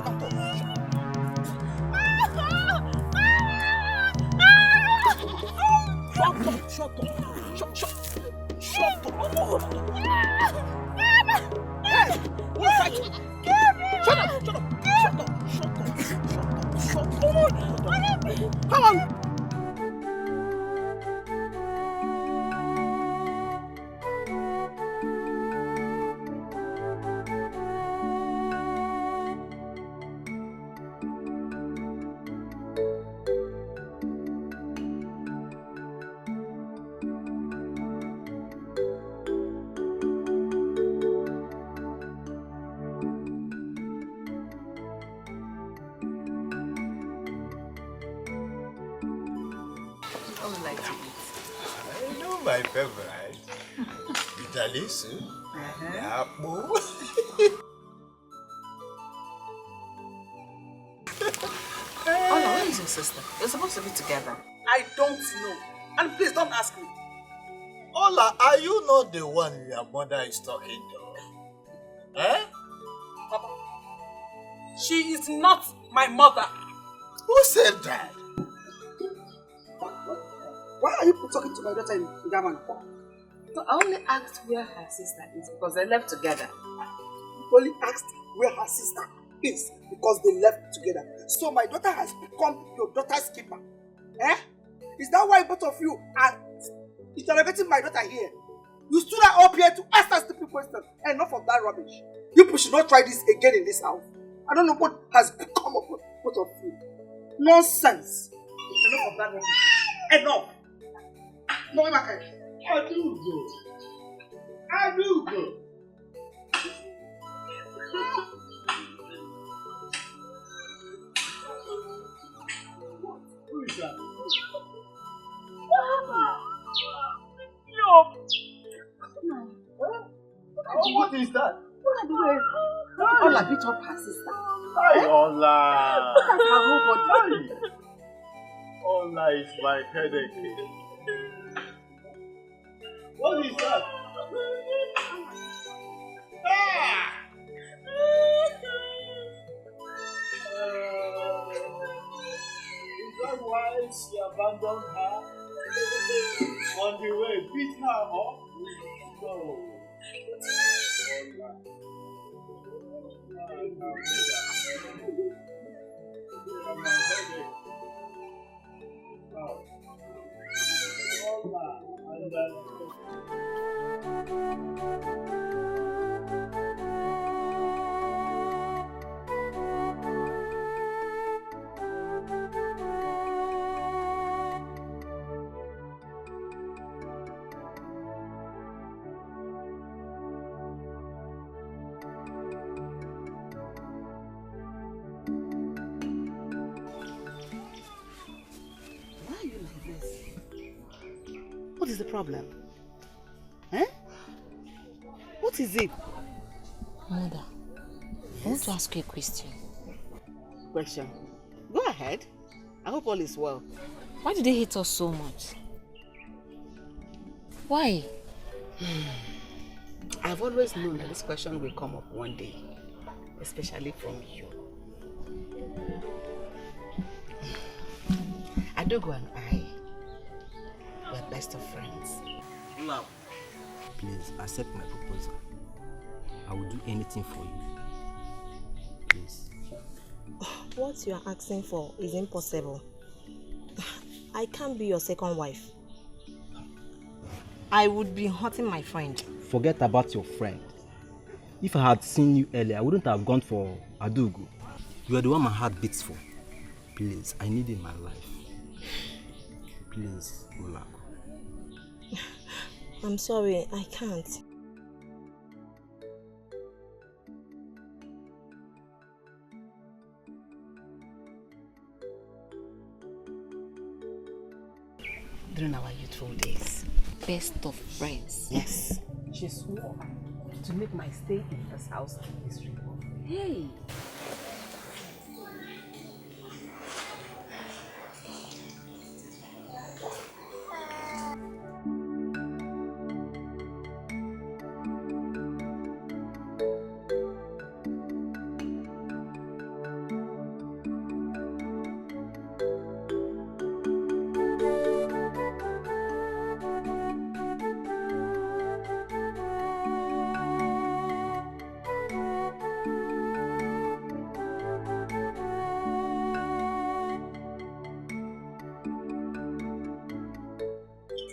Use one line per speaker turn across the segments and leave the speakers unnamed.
They can't talk. Shut up. Shut up. Hey, who's fighting? Shut up. Come on.
My favorite. Italy soup. Apple.
Ola, where is your sister? You're supposed to be together.
I don't know. And please don't ask me.
Ola, are you not the one your mother is talking to? Eh?
Papa, she is not my mother.
Who said that?
Why are you talking to my daughter in German?
No, I only asked where her sister is because they left together.
You only asked where her sister is because they left together. So my daughter has become your daughter's keeper. Eh? Is that why both of you are interrogating my daughter here? You stood up here to ask us stupid questions. Enough of that rubbish. You people should not try this again in this house. I don't know what has become of both of you. Nonsense. Enough of that rubbish. Enough. No, I do go. Who is that? What is that?
Look at the way Ola beat up her sister.
Hi, Ola.
Look at her whole body.
Ola is my headache. What is that? Is that why she abandoned her? On the way, beat her up? No.
What is the problem? Eh? What is it?
Mother, I want to ask you a question.
Question? Go ahead. I hope all is well.
Why do they hate us so much? Why?
I've always known that this question will come up one day, especially from you. Adogo and I were best of friends.
Now,
please accept my proposal. I will do anything for you. Please.
What you are asking for is impossible. I can't be your second wife. I would be hurting my friend.
Forget about your friend. If I had seen you earlier, I wouldn't have gone for Adugu. You are the one my heart beats for. Please, I need you in my life. Please, Olako.
I'm sorry, I can't.
During our youthful days.
Best of friends.
Yes. She swore to make my stay in this house miserable.
Hey.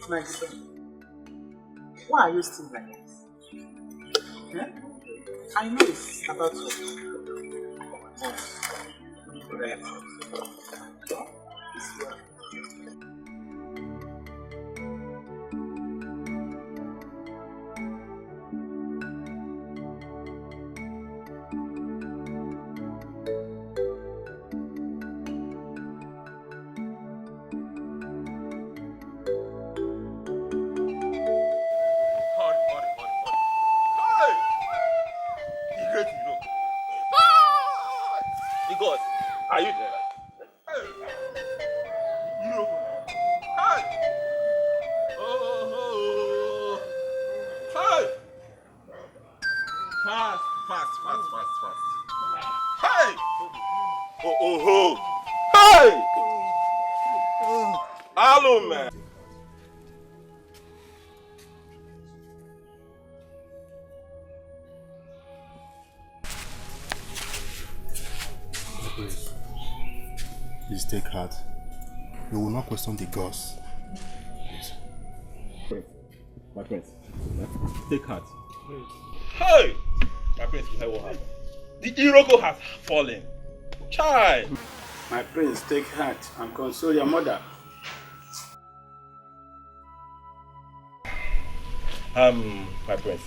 My son, why are you still like this? Eh? I know it's about to.
God, are you there? You. Hey! Oh! Hey! Fast! Hey! Oh! Hey! Hello, man.
Please take heart. We will not question the gods. Please.
My prince, take heart.
Hey! My prince, you heard what happened? The Iroko has fallen. Child!
My prince, take heart and console your mother.
My prince,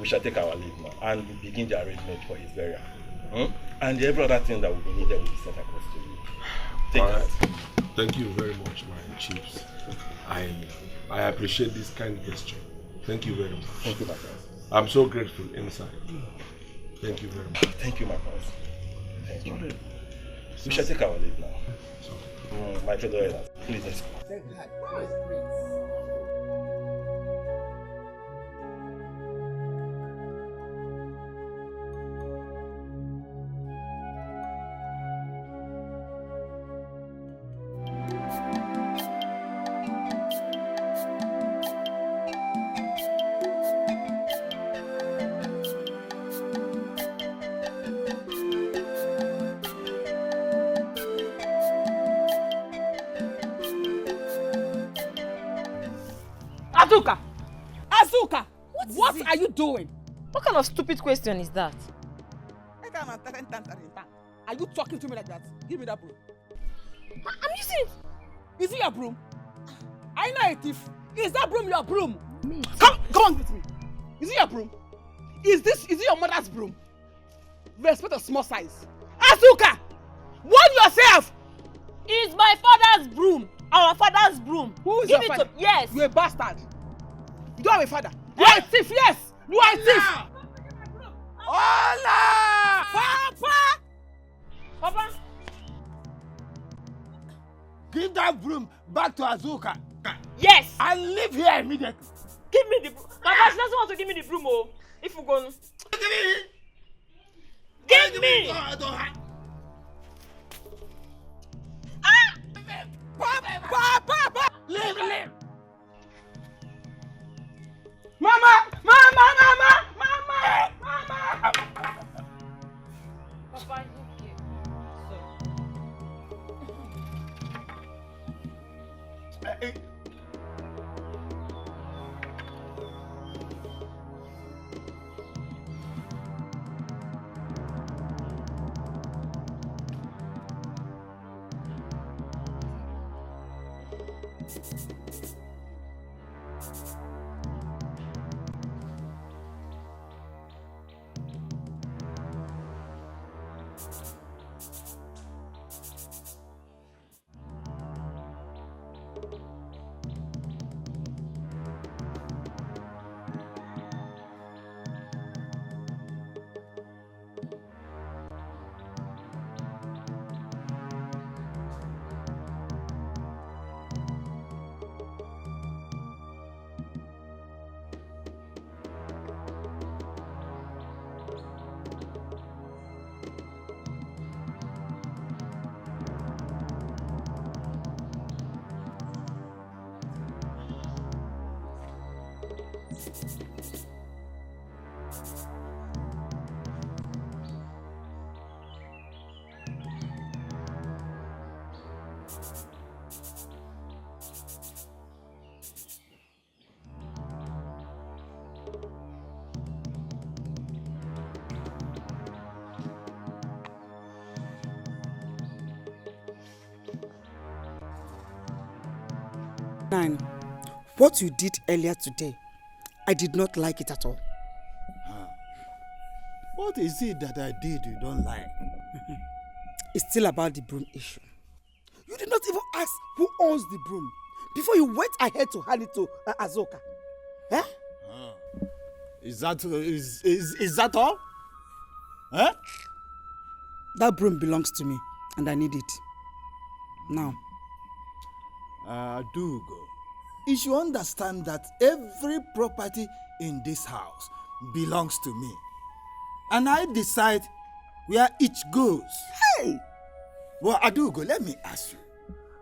we shall take our leave now and begin the arrangement for his burial. And every other thing that will be needed will be sent across to you. Take heart.
Thank you very much, my chiefs. I appreciate this kind gesture. Thank you very much.
Thank you, my friends.
I'm so grateful inside. Thank you very much.
Thank you, my friends. Thank you. We shall take our leave now. My fellow please let's go.
Take heart, prince.
Azuka! What are you doing?
What kind of stupid question is that?
Are you talking to me like that? Give me that broom.
I'm using it.
Is it your broom? I know a thief. Is that broom your broom? Come on with me. Is it your broom? Is it your mother's broom? Respect a small size. Azuka! Warn yourself!
It's my father's broom. Our father's broom.
Who is
Give
your
it
father?
Yes.
You're a bastard. You don't have a father. You are a thief, yes! You are a thief! Hola!
Papa!
Give that broom back to Azuka.
Yes!
And leave here immediately.
Give me the broom. Papa, she doesn't want to give me the broom, oh. If we go. Give me!
Papa! Leave!
Mama!
Papa,
Nine, what you did earlier today, I did not like it at all.
What is it that I did you don't like?
It's still about the broom issue. You did not even ask who owns the broom before you went ahead to hand it to Azoka. Eh?
Is that all? Huh?
That broom belongs to me and I need it. Now.
Adugo, you should understand that every property in this house belongs to me. And I decide where each goes.
Hey!
Well, Adugo, let me ask you.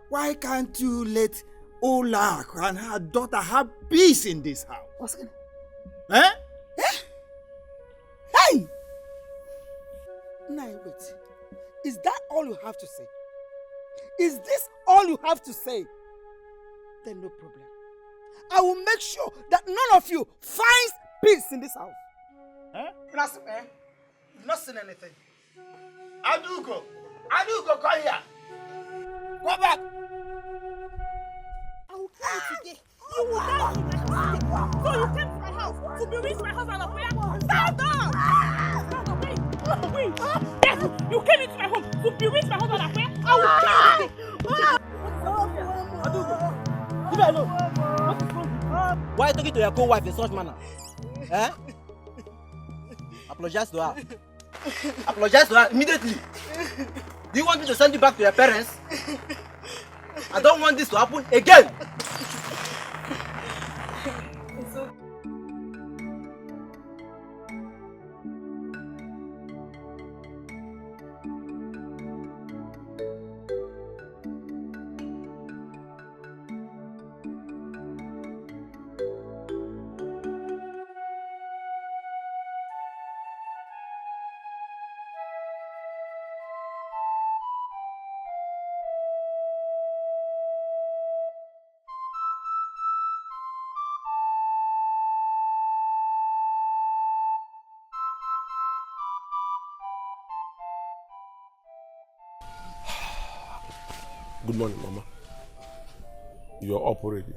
Why can't you let Olak and her daughter have peace in this house?
What's it?
Eh?
Hey! Now wait. Is that all you have to say? Is this all you have to say? Then no problem. I will make sure that none of you finds peace in this house.
Eh?
You've not seen anything.
Adugo, come here. Go back.
I will kill you today. You will die in my house today. So you came to my house to bewitch my husband of prayer? Stand up! Stand up, wait. Yes, you came into my home to bewitch my husband of prayer? I will kill you today.
Adugo, leave her alone. What is wrong? Why are you talking to your co-wife in such manner? Eh? Apologize to her. Apologize to her immediately. Do you want me to send you back to your parents? I don't want this to happen again.
Good morning, Mama. You're up already.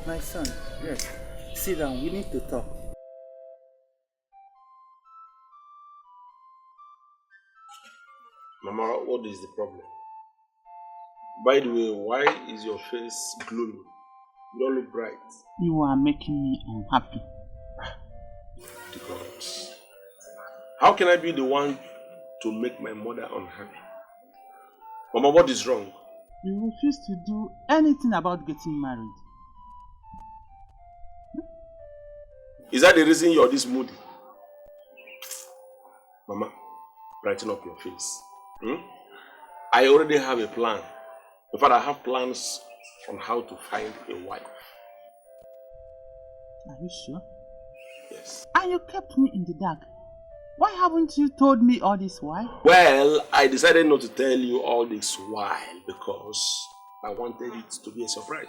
My son, yes. Sit down, we need to talk.
Mama, what is the problem? By the way, why is your face gloomy? You don't look bright.
You are making me unhappy.
The gods. How can I be the one to make my mother unhappy? Mama, what is wrong?
You refuse to do anything about getting married.
Is that the reason you're this moody? Mama, brighten up your face. I already have a plan. In fact, I have plans on how to find a wife.
Are you sure?
Yes.
And you kept me in the dark. Why haven't you told me all this while?
Well, I decided not to tell you all this while because I wanted it to be a surprise.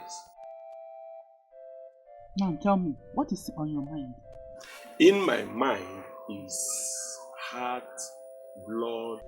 Now tell me, what is on your mind?
In my mind is heart, blood.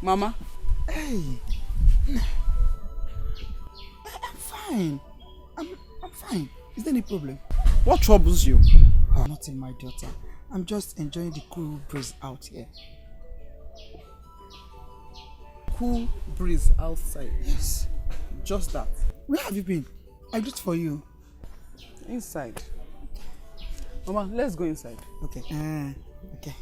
Mama. Hey. fine. I'm fine. Is there any problem?
What troubles you?
Nothing, my daughter. I'm just enjoying the cool breeze out here.
Cool breeze outside.
Yes.
Just that.
Where have you been? I looked for you.
Inside. Mama, let's go inside.
Okay. Okay.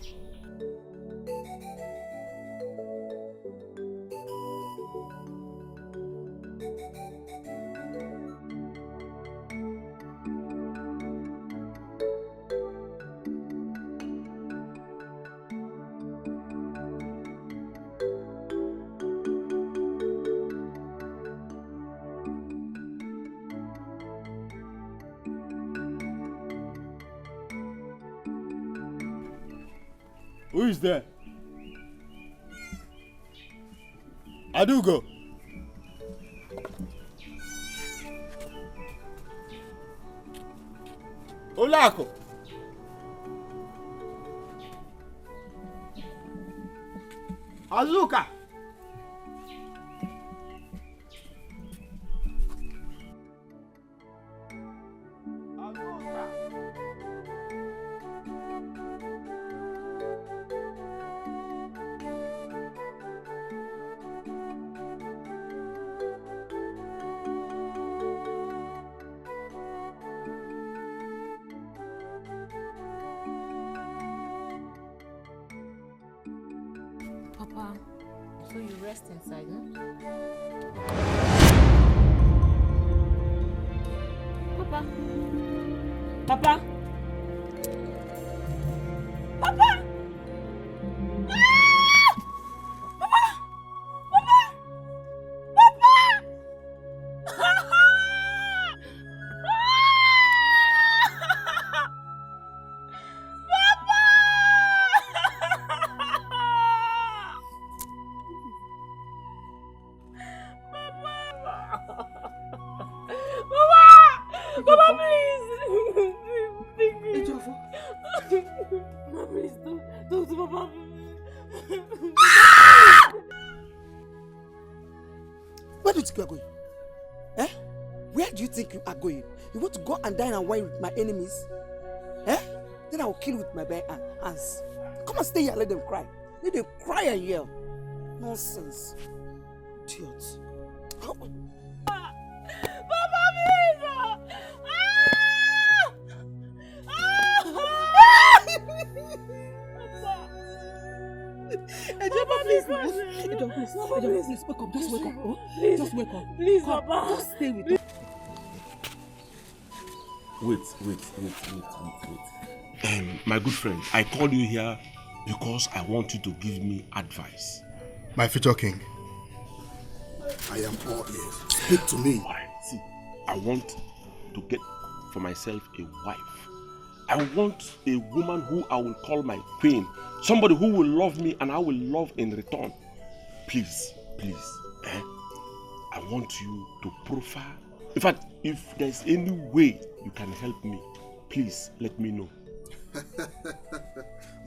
Who is there? Adugo. Olako. Azuka.
Papa, so you rest inside, no? Papa. Papa. Papa.
Where do you think you are going? Eh? Where do you think you are going? You want to go and dine and wine with my enemies? Eh? Then I will kill you with my bare hands. Come and stay here and let them cry. Let them cry and yell. Nonsense. Idiots.
Please, wake up. Just wake up. Oh? Just wake up.
Please,
Come,
Papa.
just stay with us.
Wait. My good friend, I called you here because I want you to give me advice.
My future king, I am all ears. Speak to me.
Alright, see, I want to get for myself a wife. I want a woman who I will call my queen. Somebody who will love me and I will love in return. Please, I want you to profile. In fact, if there's any way you can help me, please let me know.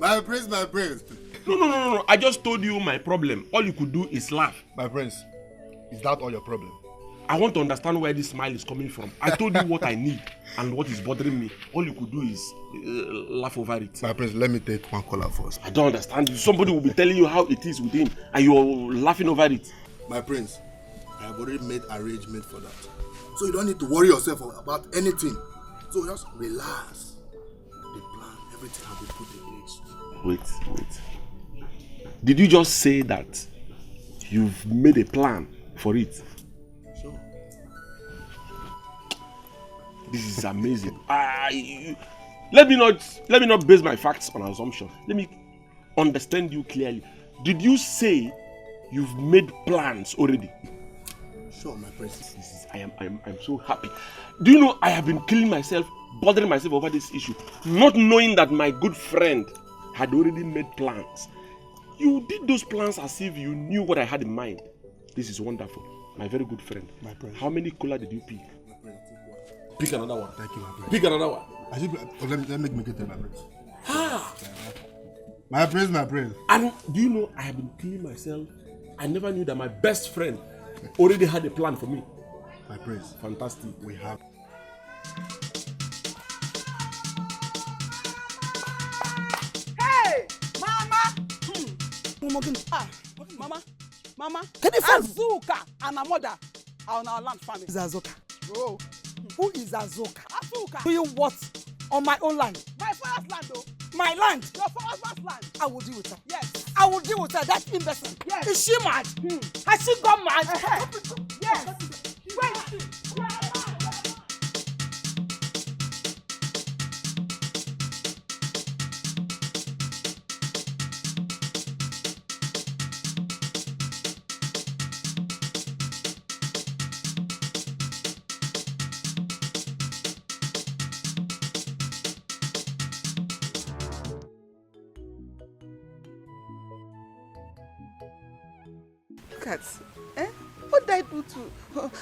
My prince.
No. I just told you my problem. All you could do is laugh.
My prince, is that all your problem?
I want to understand where this smile is coming from. I told you what I need and what is bothering me. All you could do is laugh over it.
My prince, let me take one caller first.
I don't understand you. Somebody will be telling you how it is with him and you're laughing over it.
My prince, I have already made arrangement for that. So you don't need to worry yourself about anything. So just relax. The plan, everything has been put in place.
Wait. Did you just say that you've made a plan for it?
Sure.
This is amazing. Let me not base my facts on assumption. Let me understand you clearly. Did you say you've made plans already?
Sure, my prince.
I'm so happy. Do you know I have been killing myself, bothering myself over this issue, not knowing that my good friend had already made plans. You did those plans as if you knew what I had in mind. This is wonderful. My very good friend.
My prince.
How many cola did you pick?
My prince, take one.
Pick another one.
Thank you, my prince.
Pick another one.
Let me make it, my prince. My prince.
And do you know I have been killing myself? I never knew that my best friend already had a plan for me.
My prince.
Fantastic.
We have.
Hey, Mama! Mama, Azuka and her mother are on our land farming.
Is Azuka?
Oh.
Who is Azuka?
Azuka.
Doing what on my own land?
My father's land, though.
My land?
Your father's land.
I will deal with her.
Yes.
I will deal with her. That imbecile.
Yes.
Is she mad? Has she gone mad?
Yes.
Wait.
Look at, what did I do to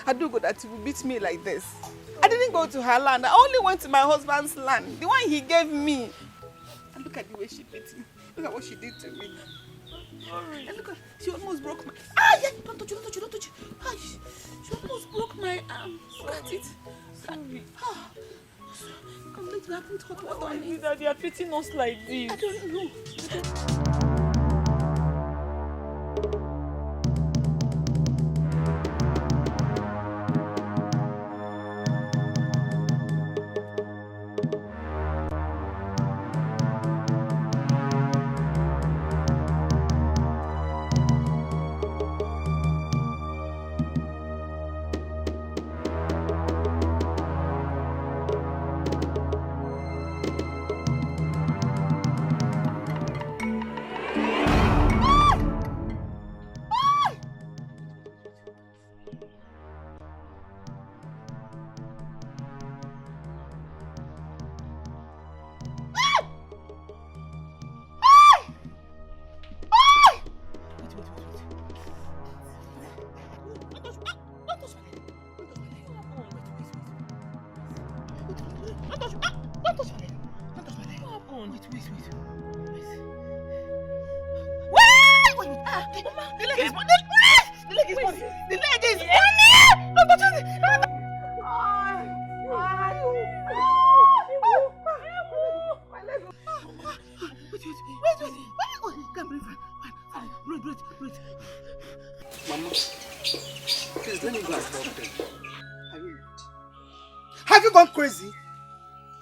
Adugo that he would beat me like this? I didn't go to her land. I only went to my husband's land, the one he gave me. And look at the way she beat me. Look at what she did to me. And look at, she almost broke my... Yeah, don't touch you. She almost broke my arm. Look at it. Sorry. I'm going to have to put hot water on it.
That they are treating us like this.
I don't know.
Mama, please let me go and help them. Are you mad? Have you gone crazy?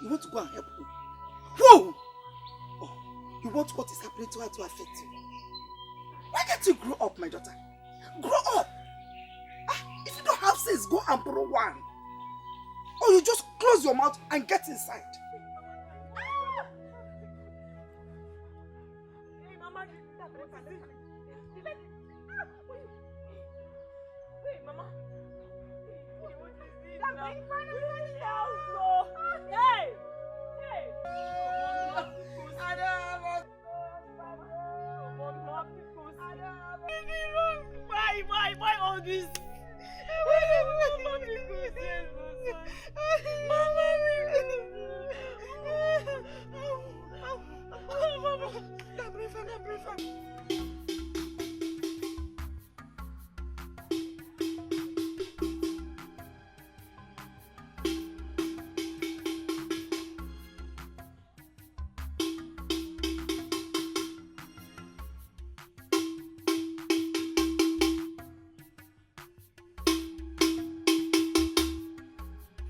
You want to go and help who? Who? Oh, you want what is happening to her to affect you? Why can't you grow up, my daughter? Grow up! If you don't have sense, go and borrow one. Or you just close your mouth and get inside.
Why all this?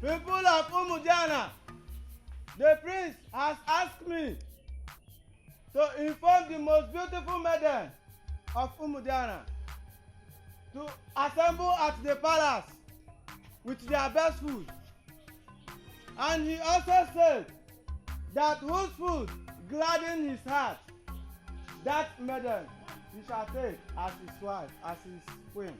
People of Umudiana, the prince has asked me to inform the most beautiful maiden of Umudiana to assemble at the palace with their best food. And he also said that whose food gladden his heart, that maiden he shall take as his wife, as his queen.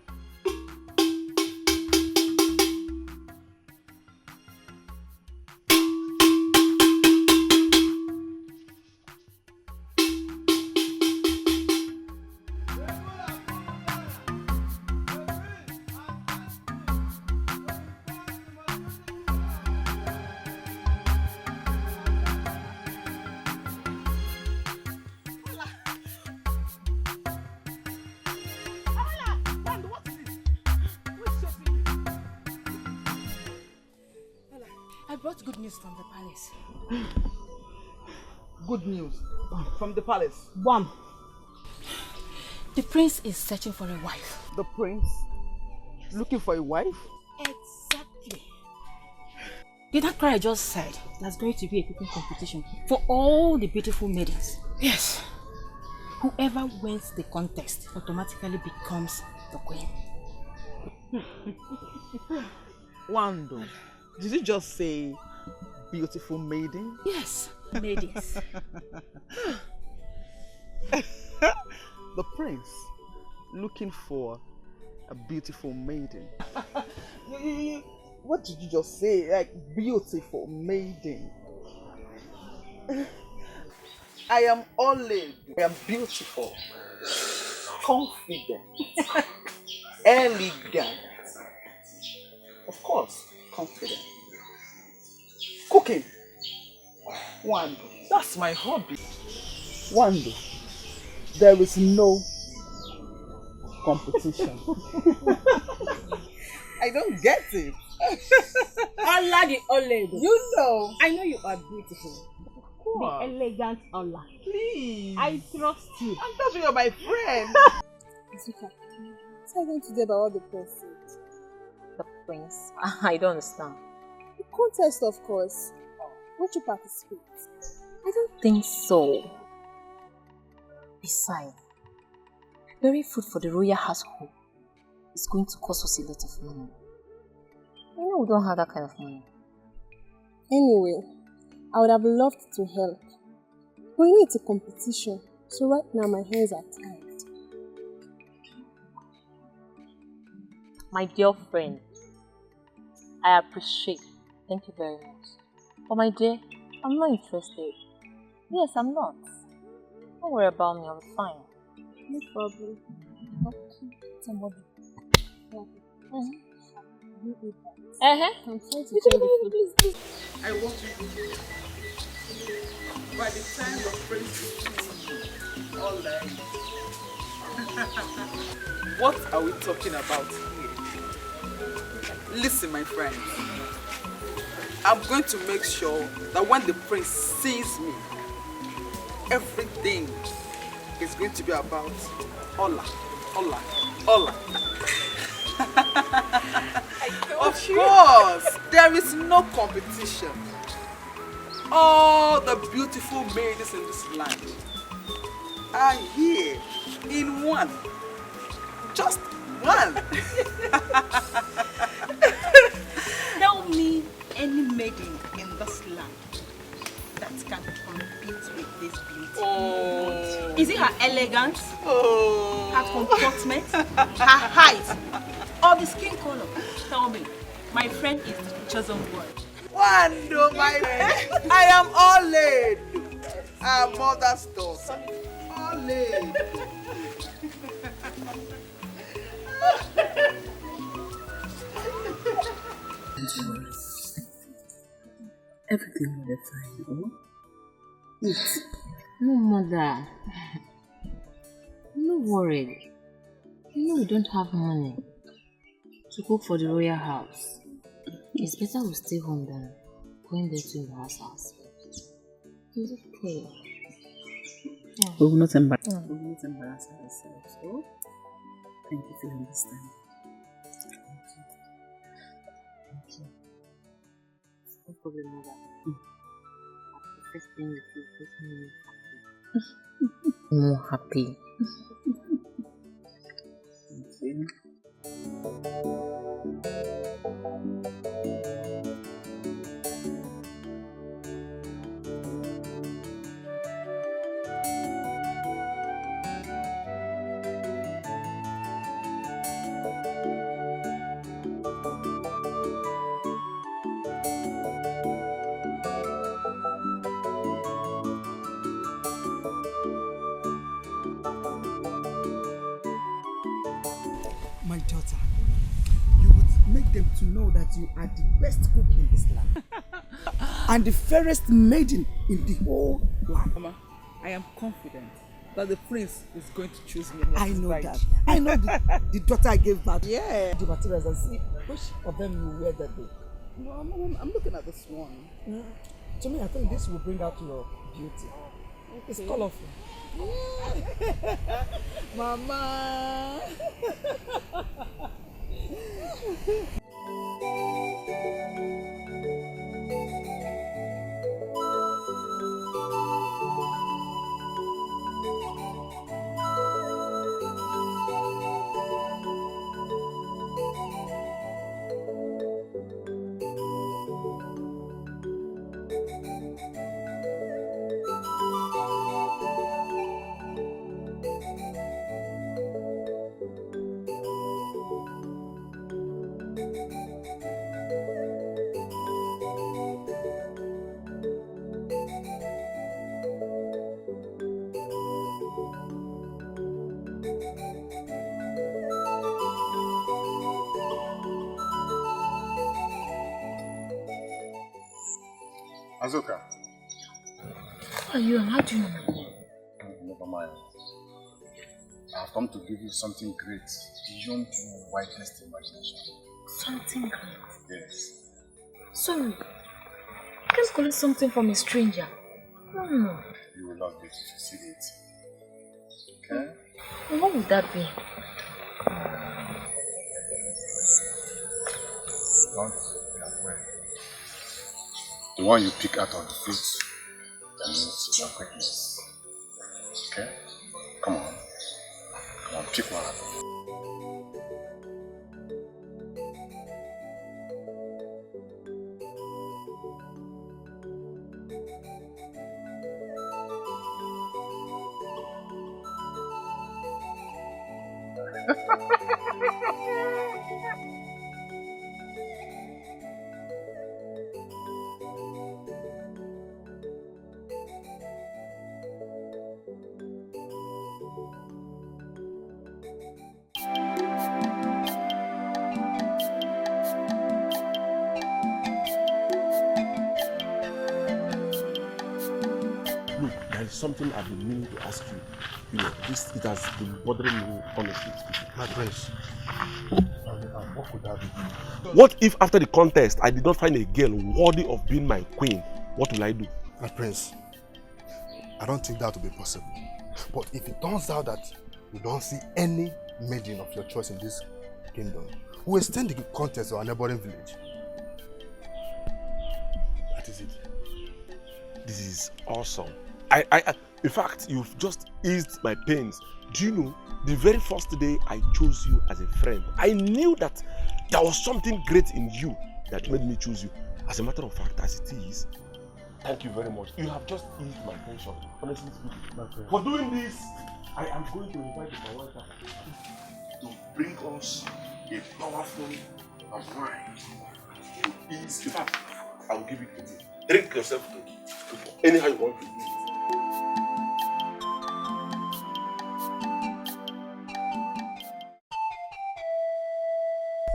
What is this?
brought good news from the palace.
Good news from the palace.
One. The prince is searching for a wife.
The prince? Looking for a wife?
Exactly. Did that cry I just said? There's going to be a cooking competition for all the beautiful maidens. Yes. Whoever wins the contest automatically becomes the queen.
Wando, did you just say beautiful maiden?
Yes, maidens.
The prince looking for a beautiful maiden. What did you just say? Like beautiful maiden. I am only. I am beautiful, confident, elegant. Of course, confident. Cooking. Wando. That's my hobby. Wando. There is no competition. I don't get it.
Ola the Ole.
You know.
I know you are beautiful. The elegant Ola.
Please.
I trust you.
I'm just you're my friend.
Asuka, what's going to do about what the prince said?
The prince? I don't understand.
The contest, of course. Won't you participate?
I don't think so. Besides, preparing food for the royal household is going to cost us a lot of money. You know we don't have that kind of money.
Anyway, I would have loved to help. But you know it's a competition, so right now my hands are tied.
My dear friend, I appreciate. Thank you very much. But my dear, I'm not interested. Yes, I'm not. Don't worry about me, I'll be fine.
No problem.
Okay. Somebody.
I'm trying to change the food.
I want you to. By the time the prince is all like. What are we talking about here? Listen, my friend. I'm going to make sure that when the prince sees me, everything is going to be about Ola, Ola, Ola. Of course, there is no competition. All the beautiful maidens in this land are here in one. Just one.
Tell me any maiden in this land that can compete with this beauty.
Oh.
Is it her elegance,
Oh.
her comportment, her height, or the skin color? Tell me. My friend is the chosen one.
Wando, my friend. I am Ole, our mother's daughter. Ole.
Everything will be fine, oh? Eat.
No, mother. No worry. You know we don't have money to cook for the royal house. It's better we stay home than going there to embarrass ourselves. It's okay. Yeah.
We will not embarrass ourselves, oh? Thank you for your understanding.
Thank you. No problem, mother. The first thing you do is make me more happy.
Thank you.
My daughter, you would make them to know that you are the best cook in this land and the fairest maiden in the whole land.
Mama, I am confident that the prince is going to choose me.
I know that. I know the daughter I gave birth. Yeah. The materials and see which of them you wear that day.
No, I'm looking at this one.
Yeah. To me, I think this will bring out your beauty. Okay. It's colorful.
Yeah. Mama.
Azuka.
Who are you and how do you know my name?
Never mind. I have come to give you something great beyond your wildest imagination.
Something great?
Yes.
Sorry. You can't collect something from a stranger. No.
You will love it if you see it. Okay?
And what would that be?
Don't be afraid. The one you pick out of the fruits that means your greatness. Okay? Come on. Come on, pick one.
Look, there is something I've been meaning to ask you. You know, it has been bothering me, honestly.
My prince. What could that be?
What if after the contest I did not find a girl worthy of being my queen? What will I do?
My prince, I don't think that will be possible. But if it turns out that you don't see any maiden of your choice in this kingdom, we'll extend the contest to our neighboring village. That is it.
This is awesome. In fact, you've just eased my pains. Do you know, the very first day I chose you as a friend, I knew that there was something great in you that made me choose you. As a matter of fact, as it is, thank you very much. You have just eased my tension, honestly speaking. For doing this, I am going to invite the Kawata to bring us a powerful wine. In fact, I will give it to you. Drink yourself to anyhow you want to do it.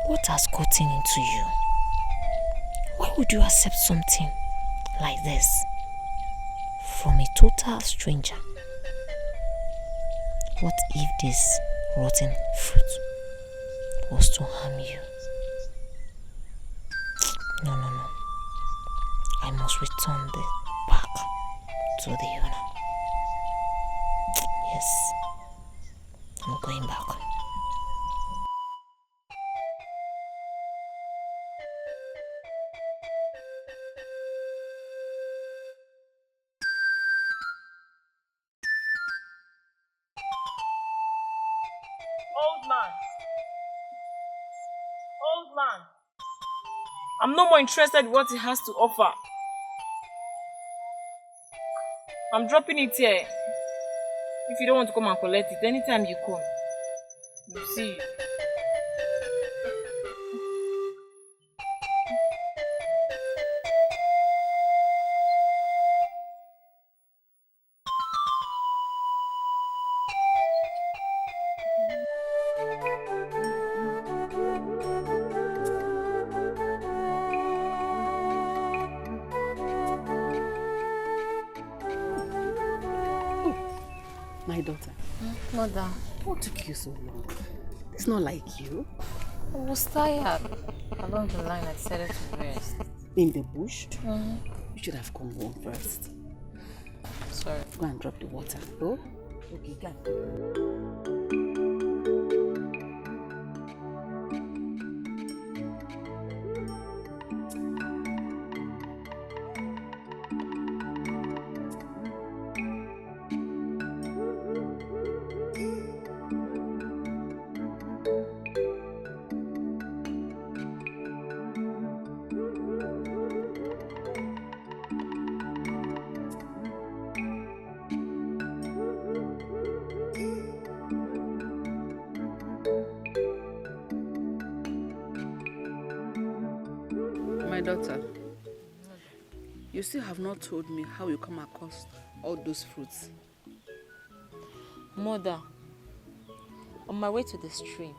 What has gotten into you? Why would you accept something like this from a total stranger? What if this rotten fruit was to harm you? No. I must return it back to the owner. Yes, I'm going back.
Old man, I'm no more interested in what he has to offer. I'm dropping it here. If you don't want to come and collect it, anytime you come, we'll see you.
My daughter.
Mother.
What took you so long? It's not like you.
I was tired. Along the line, I decided to rest.
In the bush?
Mm-hmm.
You should have come home first.
Sorry.
Go and drop the water. Oh? Okay, go. My daughter, you still have not told me how you come across all those fruits.
Mother, on my way to the stream,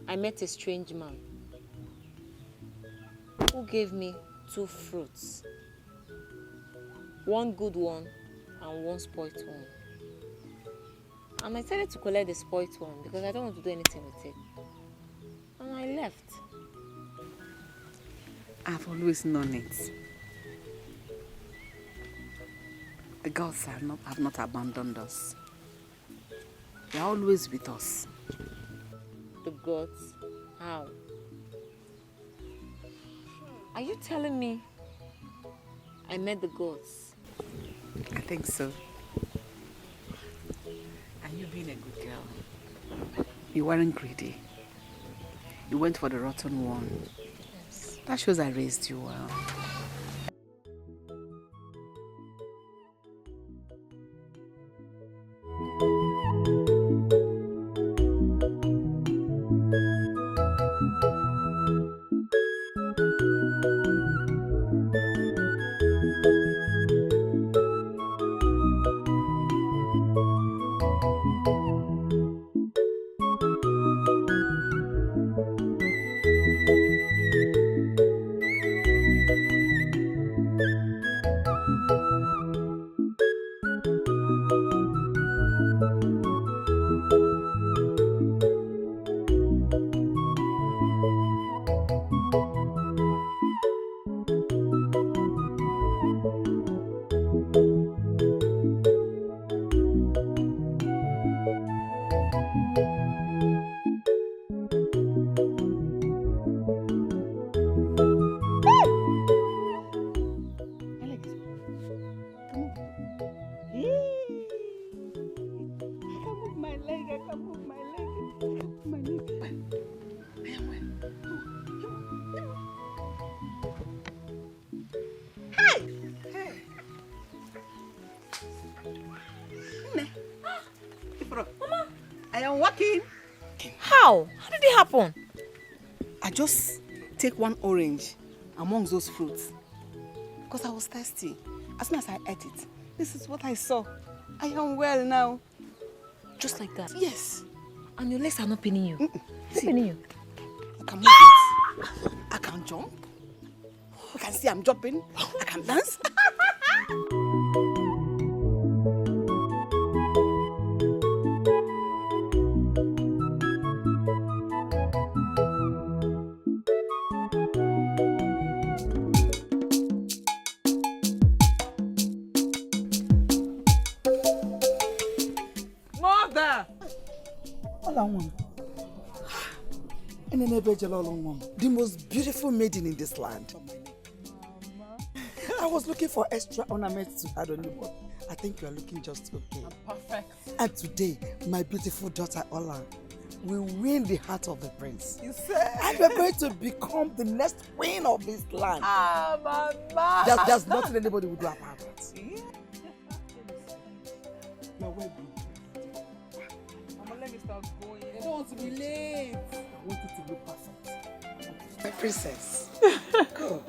I met a strange man who gave me 2 fruits. One good one and one spoilt one. And I decided to collect the spoilt one because I don't want to do anything with it. And I left.
I've always known it. The gods have not abandoned us. They are always with us.
The gods? How? Are you telling me I met the gods?
I think so. And you being a good girl. You weren't greedy. You went for the rotten one.
Yes.
That shows I raised you well. I am working.
How? How did it happen?
I just take one orange amongst those fruits because I was thirsty. As soon as I ate it, this is what I saw. I am well now.
Just like that?
Yes.
And your legs are not paining you? Not paining you?
I can move it. I can jump. You can see I'm jumping. I can dance.
Mother! The most beautiful maiden in this land. I was looking for extra ornaments to add on you, but I think you are looking just okay.
I'm perfect.
And today, my beautiful daughter Ola will win the heart of the prince.
You said?
And we're going to become the next queen of this land.
Ah, Mama!
There's nothing anybody will do about that.
You're well done. Mama, let me start going. I don't want to be late.
I want you to look perfect. My princess. Go.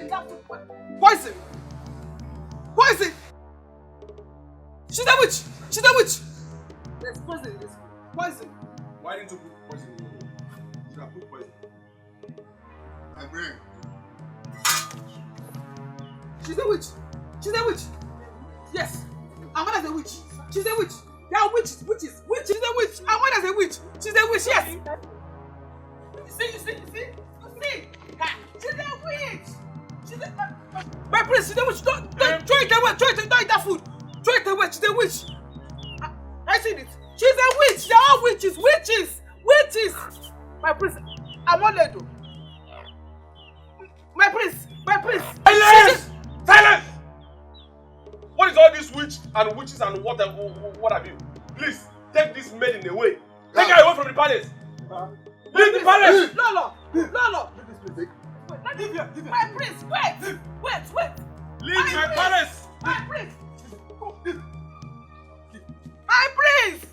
in that food. Poison! Poison! She's a witch! She's a witch! There's poison in this food. Poison!
Why didn't you put poison in the food? You can put poison. My brain.
She's a witch! She's a witch! Yes! Amada's a witch! She's a witch! They are witches! Witches! Witch! She's a witch! Amada's a witch! She's a witch! Yes! You see? She's a witch! She's a... My prince, she's a witch! Don't throw it away! Throw it! Don't eat that food! Throw it away! She's a witch! I seen it! She's a witch! They're all witches! Witches! Witches! My prince, I'm not Ledo. My prince! My prince!
Silence! Silence! What is all this witch and witches and what have you? Please, take this maiden away. Take her away from the palace. Leave the palace!
Lolo! Leave this place. Leave here. My prince, wait!
Leave my palace!
My prince! My prince!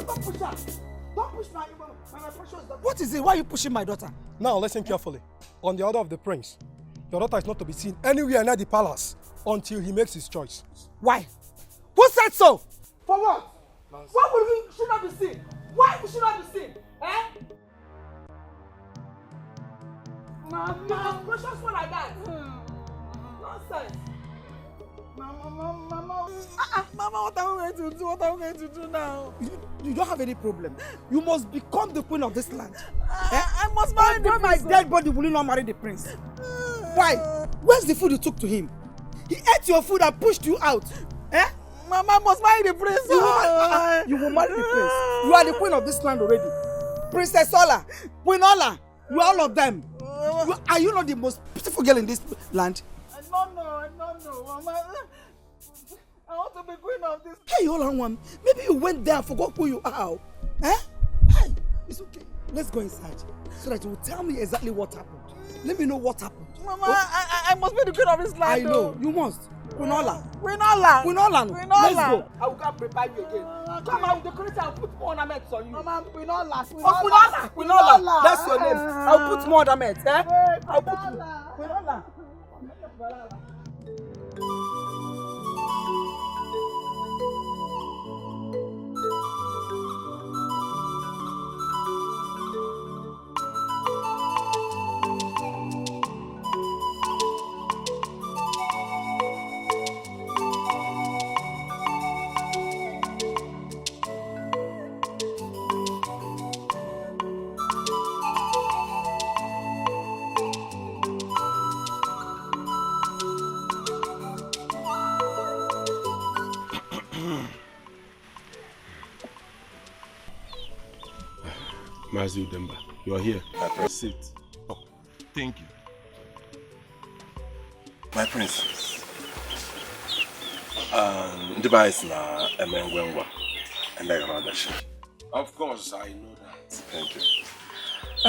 Don't push her! Don't push my precious daughter!
What is it? Why are you pushing my daughter?
Now listen carefully. On the order of the prince, your daughter is not to be seen anywhere near the palace until he makes his choice.
Why? Who said so?
For what? Why would we should not be seen? Why we should not be seen? Eh? Mama, precious one like that. Nonsense. Mama.
Mama, what are we going to do? What are we going to do now? You don't have any problem. You must become the queen of this land.
I must marry the
prince. My dead body will you not marry the prince? Why? Where's the food you took to him? He ate your food and pushed you out.
Mama must marry the prince.
You will marry the prince. You are the queen of this land already. Princess Ola, Queen Ola, you are all of them. Are you not the most beautiful girl in this land?
I don't know, Mama. I want to be queen of this.
Hey, Ola one, maybe you went there and forgot who you are. Hey, it's okay. Let's go inside so that you will tell me exactly what happened. Let me know what happened.
Mama, I must be the queen of this land.
I know, you must. Queen Ola.
Queen Ola.
Let's go.
I will go and prepare you again. Come on, decorate and put more ornaments on you. Mama, Queen Ola.
Queen Ola. That's your name. I'll put more ornaments. I'll put
Queen Ola.
Mazi Udemba, you are here. Sit. Oh, thank you.
My prince. Dubai is na Emengwengwa, and I rather she.
Of course, I know that.
Thank you.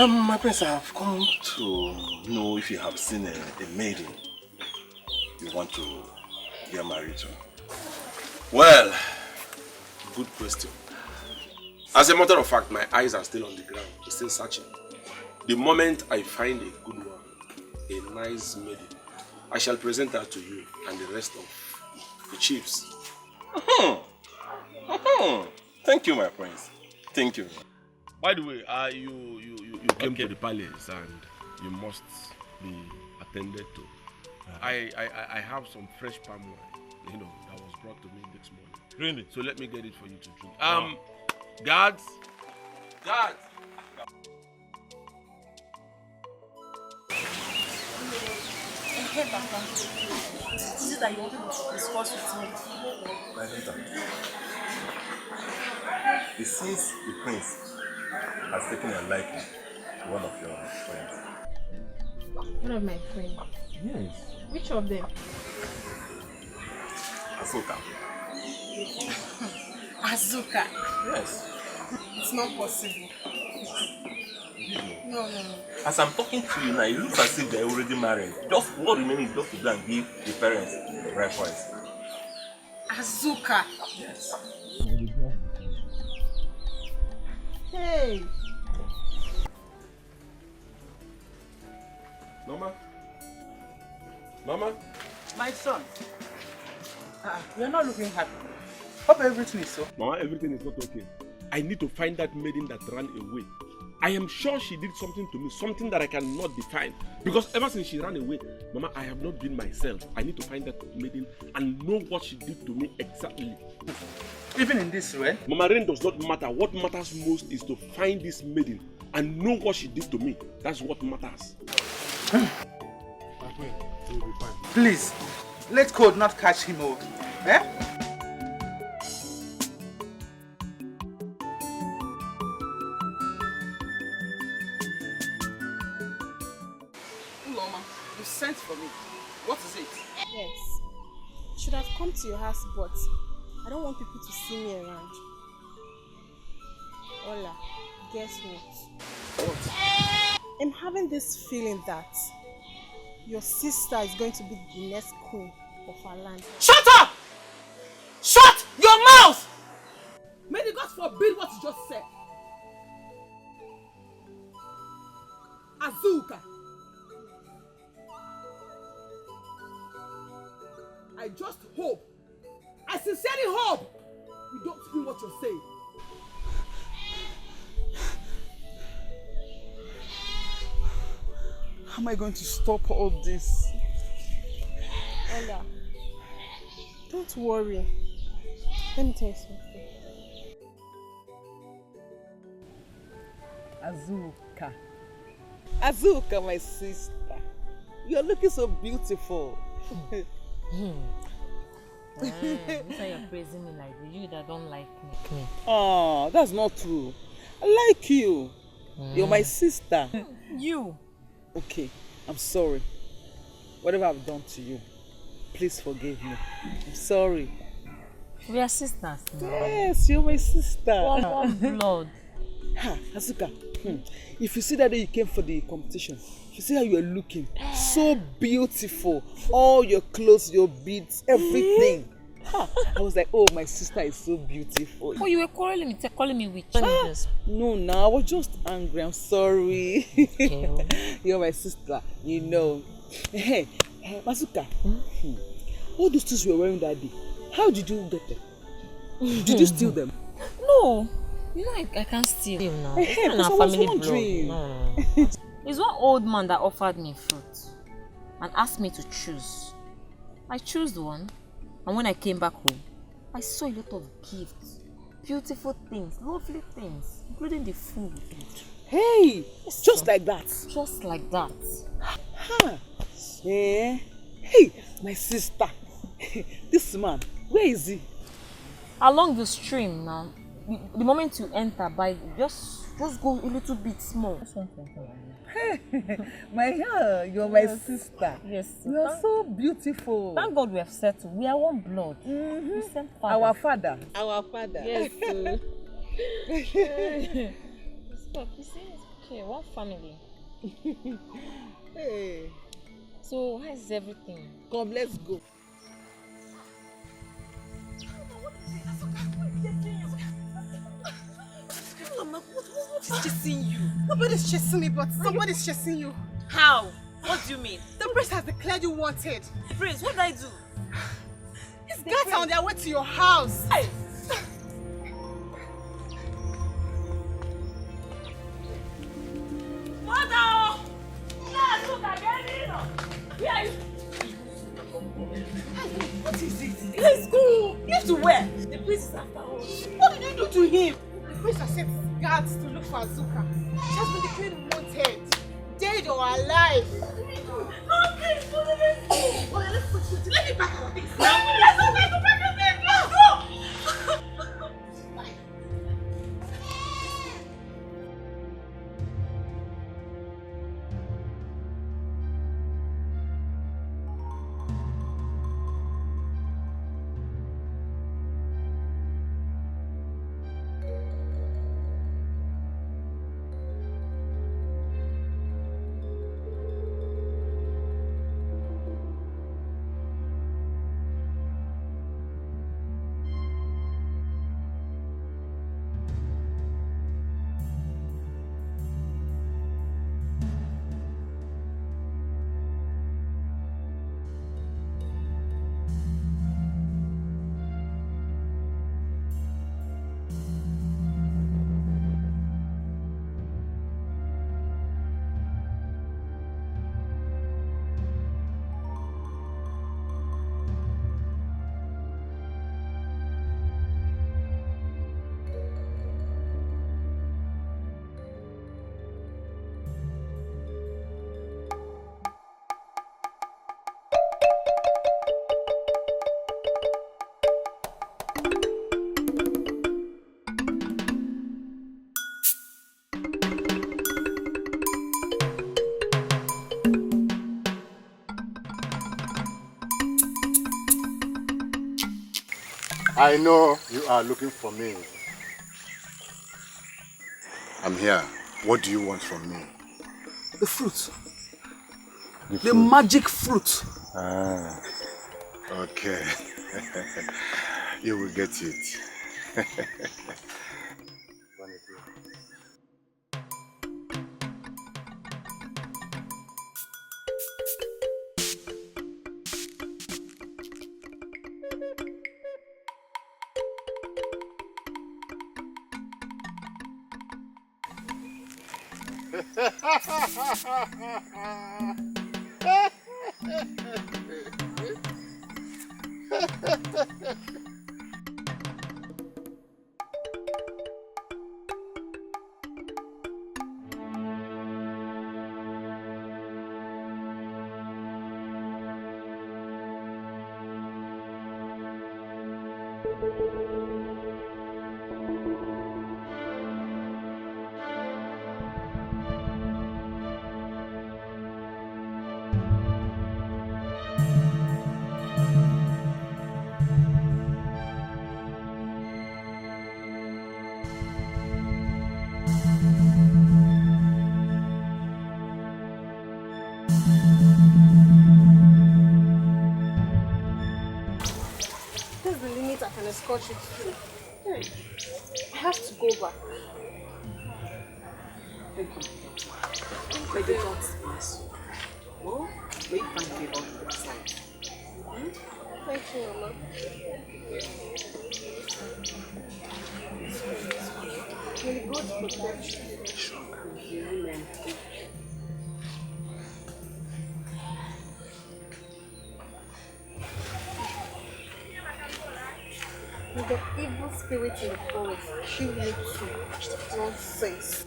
My prince, I have come to know if you have seen a maiden you want to get married to.
Well, good question. As a matter of fact, my eyes are still on the ground, still searching. The moment I find a good one, a nice maiden, I shall present her to you and the rest of the chiefs.
Thank you, my prince. Thank you.
By the way, you came to the palace and you must be attended to. I have some fresh palm wine, that was brought to me this morning.
Really?
So let me get it for you to drink. Guards.
Hey, Papa. Is it that you want to discuss with me?
My daughter, it seems the prince has taken a liking to one of your friends.
One of my friends?
Yes.
Which of them?
Azuka.
Azuka?
Yes.
It's not possible. No, no, no.
As I'm talking to you now, it looks as if they're already married. Just what remains is just to go and give the parents the right price.
Azuka.
Yes.
Hey.
Mama? Mama?
My son. You're not looking happy. Hope everything is so.
Mama, everything is not okay. I need to find that maiden that ran away. I am sure she did something to me, something that I cannot define. Because ever since she ran away, Mama, I have not been myself. I need to find that maiden and know what she did to me exactly.
Even in this way?
Mama, rain does not matter. What matters most is to find this maiden and know what she did to me. That's what matters.
Please, let cold not catch him over. Eh? Uloma, you sent for me. What is it?
Yes. I should have come to your house, but I don't want people to see me around. Ola, guess what?
What?
I'm having this feeling that your sister is going to be the next queen of our land.
Shut up! Shut your mouth! May the gods forbid what you just said. Azuka. I just hope, I sincerely hope you don't mean what you're saying. How am I going to stop all this?
Ola, don't worry. Let me tell you something.
Azuka. Azuka, my sister. You're looking so beautiful.
Why you're praising me like this? You that don't like me.
Oh, that's not true. I like you. You're my sister.
You.
Okay, I'm sorry. Whatever I've done to you, please forgive me. I'm sorry.
We are sisters now.
Yes, you're my sister.
One blood.
Ha, Azuka, if you see that day you came for the competition, you see how you are looking, so beautiful. All your clothes, your beads, everything. Ha, I was like, oh, my sister is so beautiful.
Oh, you were calling me witch.
No, I was just angry. I'm sorry. Okay. You're my sister, you know. Hey, Azuka, all those things you were wearing that day, how did you get them? Did you steal them?
No. You know, I can't steal now.
Hey,
it's not our family blood. No. It's one old man that offered me fruit and asked me to choose. I chose one, and when I came back home, I saw a lot of gifts, beautiful things, lovely things, including the food.
Hey, just like that.
Just like that.
Huh. Yeah. Hey, my sister. This man, where is he?
Along the stream now. The moment you enter, just go a little bit small.
Hey, you're my sister.
Yes.
You are so beautiful.
Thank God we have settled. We are one blood.
Mm-hmm.
Same father.
Our father. Our father.
Yes. Stop. You see, it's okay. One family.
Hey.
So, how is everything?
Come, let's go.
Mama, what is chasing you? Nobody's chasing me, but somebody's chasing you.
How? What do you mean?
The priest has declared you wanted.
Prince, what did I do?
These guys are on their way to your house.
Hey. Mother! Yes, look again. Where are you?
What is it?
Let's go. Leave to where? The priest is after us.
What did you do to him? The priest has sent his guards to look for Azuka. She has been declared wanted, dead or alive.
No, please, no, let's go. Let me pack our things. Let's go pack your things. Let's go.
I know you are looking for me. I'm here. What do you want from me?
The fruit.
The
The magic fruit.
Ah, okay. You will get it.
That's the limit I can escort you to. Hey, I have to go back.
Thank you. May the gods bless you. Oh, may you find favor on your side.
Thank you, Mama. May the gods protect you.
Amen.
May the evil spirit in the forest kill you too. God says.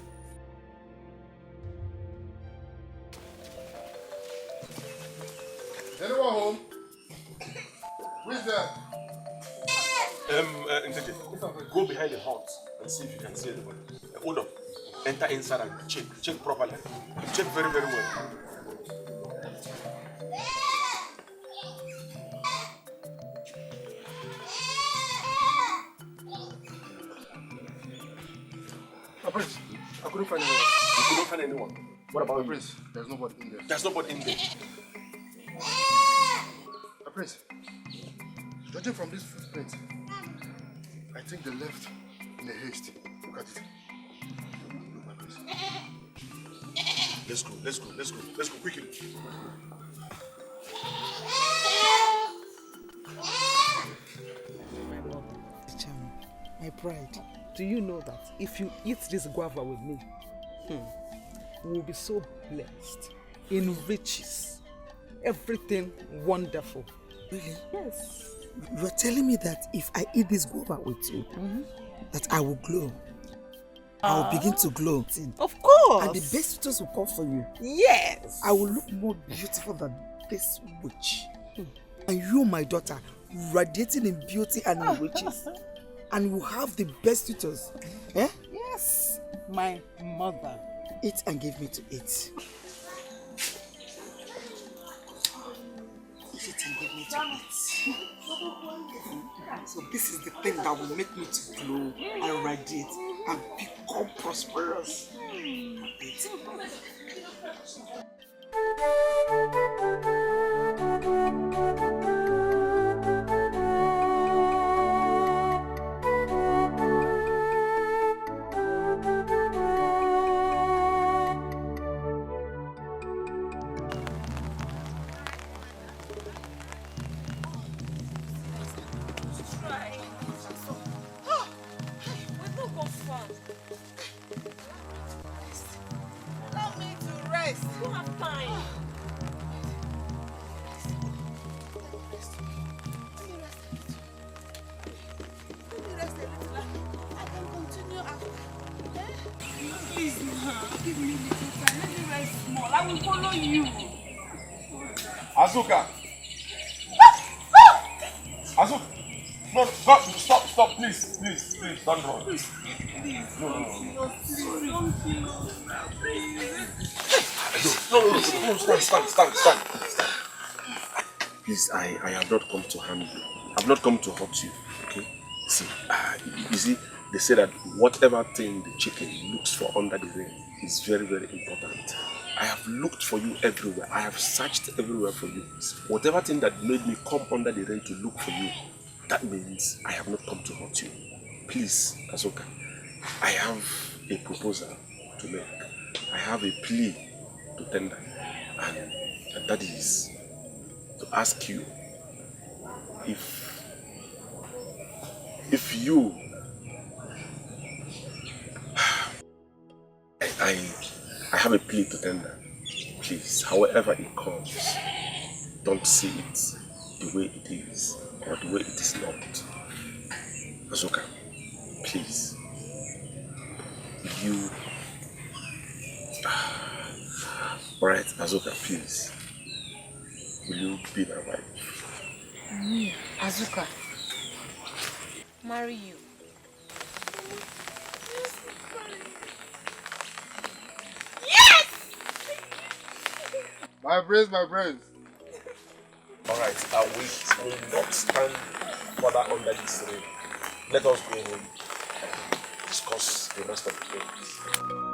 Is anyone home? Who is there?
Nkechi, go behind the hut and see if you can see anybody. Hold up. Enter inside and check. Check properly. Check very, very well.
Prince, I couldn't find anyone.
You couldn't find anyone. What about
Prince? There's nobody in there.
There's nobody in there.
Prince, judging from this footprint, I think they left in a haste. Look at it. Look, my Prince.
Let's go quickly.
My pride, do you know that if you eat this guava with me, we will be so blessed in riches, everything wonderful.
Really?
Yes.
You are telling me that if I eat this guava with you, that I will glow. I will begin to glow.
Of course.
And the best photos will come for you.
Yes.
I will look more beautiful than this witch. And you, my daughter, radiating in beauty and in riches. And you have the best tutors. Eh?
Yes, my mother.
Eat and give me to eat. Eat and give me to eat. So this is the thing that will make me to glow and radiate and become prosperous. Eat.
Azuka! Azuka! No, stop, please, don't run. Please. No, stand. Please, I have not come to harm you. I've not come to hurt you, okay? See, you see, they say that whatever thing the chicken looks for under the rain is very, very important. I have looked for you everywhere. I have searched everywhere for you. Whatever thing that made me come under the rain to look for you, that means I have not come to hurt you. Please, Azoka, I have a proposal to make. I have a plea to tender. And that is to ask you if you I have a plea to tender. Please, however it comes, don't see it the way it is or the way it is not. Azoka, please. You. Alright, Azoka, please. Will you be my wife?
Me, Azuka, marry you.
My brains, my brains.
Alright, we will not stand further under this rain. Let us go home and discuss the rest of the things.